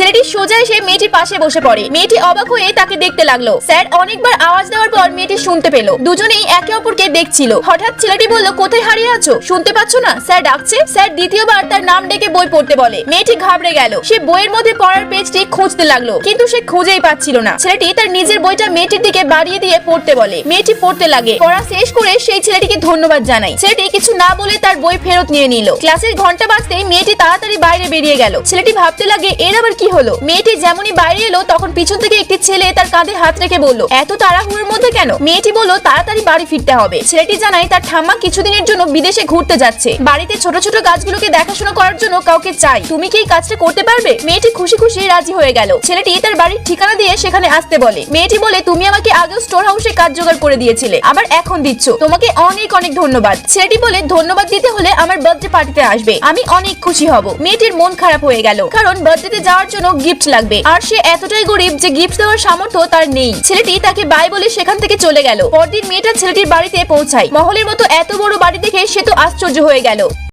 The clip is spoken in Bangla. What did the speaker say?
ছেলেটি সোজা এসে মেয়েটির পাশে বসে পড়ে। মেয়েটি অবাক হয়ে তাকে দেখতে লাগলো। স্যার অনেকবার আওয়াজ দেওয়ার পর মেয়েটি শুনতে পেল। দুজনেই একে অপরকে দেখছিল। হঠাৎ ছেলেটি বলল, কোথায় হারিয়ে আছো? শুনতে পাচ্ছ না? স্যার ডাকছে। স্যার দ্বিতীয়বার তার নাম ডেকে বই পড়তে বলে। মেয়েটি ঘাবড়ে গেল। সে বইয়ের মধ্যে পড়ার পেজটি খুঁজতে লাগলো, কিন্তু সে খুঁজেই পাচ্ছিল না। ছেলেটি তার নিজের বইটা মেয়েটির দিকে বাড়িয়ে দিয়ে পড়তে বলে। মেয়েটি পড়তে লাগে। পড়া শেষ করে সেই ছেলেটিকে ধন্যবাদ জানায়। ছেলেটি কিছু না বলে তার বই ফেরত নিয়ে নিল। ক্লাসের ঘন্টা বাজতেই মেয়েটি তাড়াতাড়ি বাইরে বেরিয়ে গেল। ছেলেটি ভাবতে লাগে, এর আবার কি হলো? মেয়েটি যেমনই বাইরে এলো তখন পিছন থেকে একটি ছেলে তার কাঁধে হাত রেখে বলল, এত তাড়াহুড়োর মধ্যে কেন? মেয়েটি বলল, তাড়াতাড়ি বাড়ি ফিরতে হবে। ছেলেটি জানায় তার ঠাম্মা কিছুদিনের জন্য বিদেশে ঘুরতে যাচ্ছে। বাড়িতে ছোট ছোট কাজগুলোকে দেখাশোনা করার জন্য কাউকে চাই। তুমি কি এই কাজটা করতে পারবে? মেয়েটি খুশি খুশি রাজি হয়ে গেল। ছেলেটি তার বাড়ির ঠিকানা দিয়ে সেখানে আসতে বলে। মেয়েটি বলে, তুমি আমাকে আগেও স্টোর হাউসে কাজ জোগাড় করে দিয়েছিলে, আবার এখন দিচ্ছ, তোমাকে অনেক অনেক ধন্যবাদ। ছেলেটি বলে, ধন্যবাদ দিতে হলে আমার বার্থডে পার্টিতে আসবে, আমি অনেক খুশি হব। মেয়েটির মন খারাপ হয়ে গেল, কারণ বার্থডেতে যাওয়ার জন্য গিফট লাগবে, আর সে এতটাই গরিব যে গিফট দেওয়ার সামর্থ্য তার নেই। ছেলেটি তাকে বাই বলে সেখান থেকে চলে গেল। পরদিন মেয়েটা ছেলেটির বাড়িতে পৌঁছায়। মহলের মতো এত বড় বাড়ি দেখে সে তো আশ্চর্য হয়ে গেল।